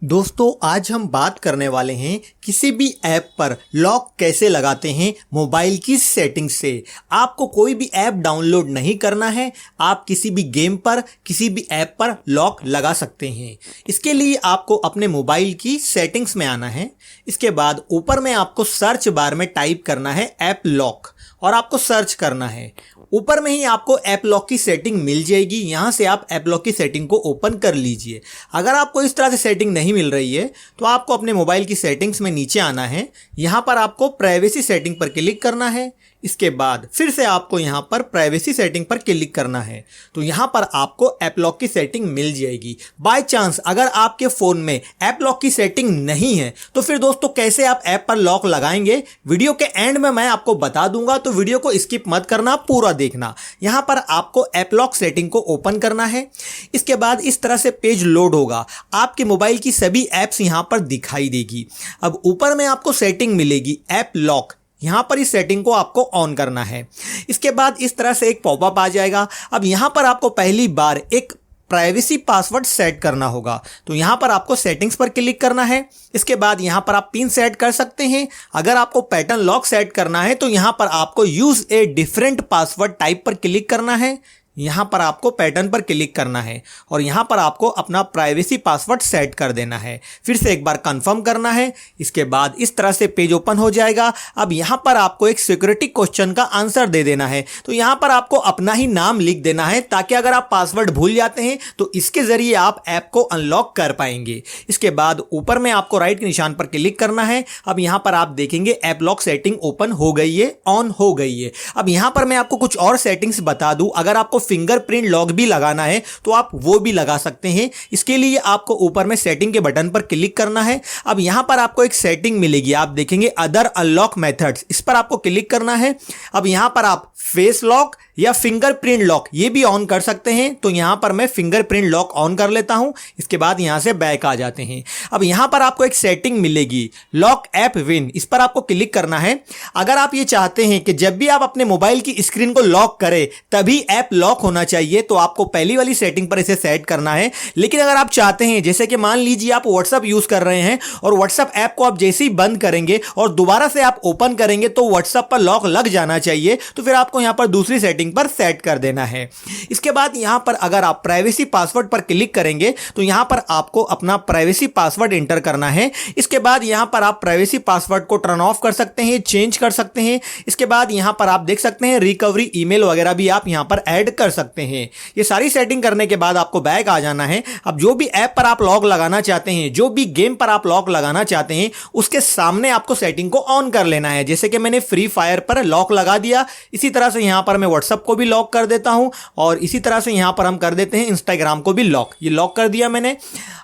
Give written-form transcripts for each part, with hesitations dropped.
दोस्तों आज हम बात करने वाले हैं किसी भी ऐप पर लॉक कैसे लगाते हैं मोबाइल की सेटिंग से। आपको कोई भी ऐप डाउनलोड नहीं करना है, आप किसी भी गेम पर किसी भी ऐप पर लॉक लगा सकते हैं। इसके लिए आपको अपने मोबाइल की सेटिंग्स में आना है। इसके बाद ऊपर में आपको सर्च बार में टाइप करना है ऐप लॉक और आपको सर्च करना है। ऊपर में ही आपको ऐप लॉक की सेटिंग मिल जाएगी, यहाँ से आप ऐप लॉक की सेटिंग को ओपन कर लीजिए। अगर आपको इस तरह से सेटिंग नहीं मिल रही है तो आपको अपने मोबाइल की सेटिंग्स में नीचे आना है। यहाँ पर आपको प्राइवेसी सेटिंग पर क्लिक करना है। इसके बाद फिर से आपको यहाँ पर प्राइवेसी सेटिंग पर क्लिक करना है तो यहाँ पर आपको ऐप लॉक की सेटिंग मिल जाएगी। बाय चांस अगर आपके फ़ोन में ऐप लॉक की सेटिंग नहीं है तो फिर दोस्तों कैसे आप ऐप पर लॉक लगाएंगे, वीडियो के एंड में मैं आपको बता दूंगा, तो वीडियो को स्किप मत करना, पूरा देखना। यहाँ पर आपको ऐप लॉक सेटिंग को ओपन करना है। इसके बाद इस तरह से पेज लोड होगा, आपके मोबाइल की सभी ऐप्स यहाँ पर दिखाई देगी। अब ऊपर में आपको सेटिंग मिलेगी ऐप लॉक, यहाँ पर इस सेटिंग को आपको ऑन करना है। इसके बाद इस तरह से एक पॉपअप आ जाएगा। अब यहाँ पर आपको पहली बार एक प्राइवेसी पासवर्ड सेट करना होगा, तो यहाँ पर आपको सेटिंग्स पर क्लिक करना है। इसके बाद यहाँ पर आप पिन सेट कर सकते हैं। अगर आपको पैटर्न लॉक सेट करना है तो यहाँ पर आपको use a different password type पर क्लिक करना है। यहाँ पर आपको पैटर्न पर क्लिक करना है और यहाँ पर आपको अपना प्राइवेसी पासवर्ड सेट कर देना है। फिर से एक बार कंफर्म करना है। इसके बाद इस तरह से पेज ओपन हो जाएगा। अब यहाँ पर आपको एक सिक्योरिटी क्वेश्चन का आंसर दे देना है, तो यहाँ पर आपको अपना ही नाम लिख देना है ताकि अगर आप पासवर्ड भूल जाते हैं तो इसके जरिए आप ऐप को अनलॉक कर पाएंगे। इसके बाद ऊपर में आपको राइट के निशान पर क्लिक करना है। अब यहाँ पर आप देखेंगे ऐप लॉक सेटिंग ओपन हो गई है, ऑन हो गई है। अब यहाँ पर मैं आपको कुछ और सेटिंग्स बता दूं, अगर आपको फिंगरप्रिंट लॉक भी लगाना है तो आप वो भी लगा सकते हैं। इसके लिए आपको ऊपर में सेटिंग के बटन पर क्लिक करना है। अब यहां पर आपको एक सेटिंग मिलेगी, आप देखेंगे अदर अनलॉक मेथड्स, इस पर आपको क्लिक करना है। अब यहां पर आप फेस लॉक या फिंगरप्रिंट लॉक ये भी ऑन कर सकते हैं, तो यहां पर मैं फिंगरप्रिंट लॉक ऑन कर लेता हूं। इसके बाद यहां से बैक आ जाते हैं। अब यहां पर आपको एक सेटिंग मिलेगी लॉक ऐप विन, इस पर आपको क्लिक करना है। अगर आप ये चाहते हैं कि जब भी आप अपने मोबाइल की स्क्रीन को लॉक करें तभी ऐप लॉक होना चाहिए तो आपको पहली वाली सेटिंग पर इसे सेट करना है। लेकिन अगर आप चाहते हैं, जैसे कि मान लीजिए आप व्हाट्सएप यूज कर रहे हैं और व्हाट्सएप ऐप को आप जैसे ही बंद करेंगे और दोबारा से आप ओपन करेंगे तो व्हाट्सएप पर लॉक लग जाना चाहिए, तो फिर आपको यहां पर दूसरी सेटिंग पर सेट कर देना है। इसके बाद यहां पर अगर आप प्राइवेसी पासवर्ड पर क्लिक करेंगे तो यहां पर आपको अपना प्राइवेसी पासवर्ड एंटर करना है। इसके बाद यहां पर आप प्राइवेसी पासवर्ड को टर्न ऑफ कर सकते हैं, चेंज कर सकते हैं। इसके बाद यहां पर आप देख सकते हैं रिकवरी ईमेल वगैरह भी आप यहां पर ऐड कर सकते हैं। ये सारी सेटिंग करने के बाद आपको बैक आ जाना है। अब जो भी ऐप पर आप लॉक लगाना चाहते हैं, जो भी गेम पर आप लॉक लगाना चाहते हैं, उसके सामने आपको सेटिंग को ऑन कर लेना है। जैसे कि मैंने फ्री फायर पर लॉक लगा दिया, इसी तरह से यहां पर मैं व्हाट्सएप को भी लॉक कर देता हूं और इसी तरह से यहां पर हम कर देते हैं इंस्टाग्राम को भी लॉक। ये लॉक कर दिया मैंने।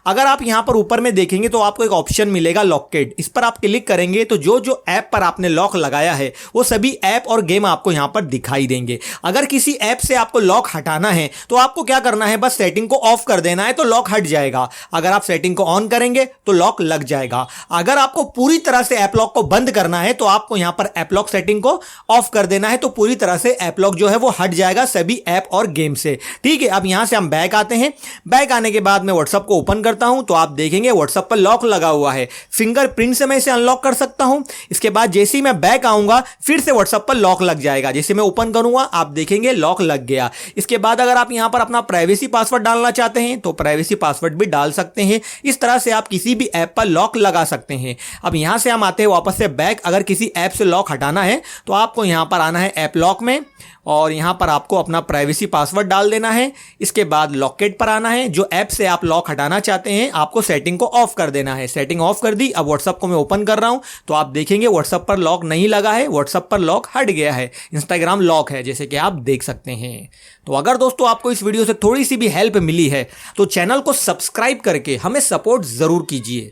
अगर आप यहां पर ऊपर में देखेंगे तो आपको एक ऑप्शन मिलेगा लॉकेट, इस पर आप क्लिक करेंगे तो जो जो ऐप पर आपने लॉक लगाया है वो सभी ऐप और गेम आपको यहां पर दिखाई देंगे। अगर किसी ऐप से आपको लॉक हटाना है तो आपको क्या करना है, बस सेटिंग को ऑफ कर देना है तो लॉक हट जाएगा। अगर आप सेटिंग को ऑन करेंगे तो लॉक लग जाएगा। अगर आपको पूरी तरह से ऐप लॉक को बंद करना है तो आपको यहां पर ऐप लॉक सेटिंग को ऑफ कर देना है, तो पूरी तरह से ऐप लॉक जो है वो हट जाएगा सभी ऐप और गेम से। ठीक है, अब यहां से हम बैक आते हैं। बैक आने के बाद मैं व्हाट्सएप को ओपन करता हूं तो आप देखेंगे व्हाट्सएप पर लॉक लगा हुआ है। फिंगरप्रिंट से मैं इसे अनलॉक कर सकता हूं। इसके बाद जैसे ही मैं बैक आऊंगा फिर से व्हाट्सएप पर लॉक लग जाएगा। जैसे मैं ओपन करूंगा आप देखेंगे लॉक लग गया। इसके बाद अगर आप यहां पर अपना प्राइवेसी पासवर्ड डालना चाहते हैं तो प्राइवेसी पासवर्ड भी डाल सकते हैं। इस तरह से आप किसी भी ऐप पर लॉक लगा सकते हैं। अब यहां से हम आते हैं वापस से बैक। अगर किसी ऐप से लॉक हटाना है तो आपको यहां पर आना है ऐप लॉक में और यहां पर आपको अपना प्राइवेसी पासवर्ड डाल देना है। इसके बाद लॉकेट पर आना है। जो ऐप से आप लॉक हटाना चाहते हैं आपको सेटिंग को ऑफ कर देना है। सेटिंग ऑफ कर दी। अब व्हाट्सएप को मैं ओपन कर रहा हूं तो आप देखेंगे व्हाट्सएप पर लॉक नहीं लगा है, व्हाट्सएप पर लॉक हट गया है। इंस्टाग्राम लॉक है, जैसे कि आप देख सकते हैं। तो अगर दोस्तों आपको इस वीडियो से थोड़ी सी भी हेल्प मिली है तो चैनल को सब्सक्राइब करके हमें सपोर्ट जरूर कीजिए।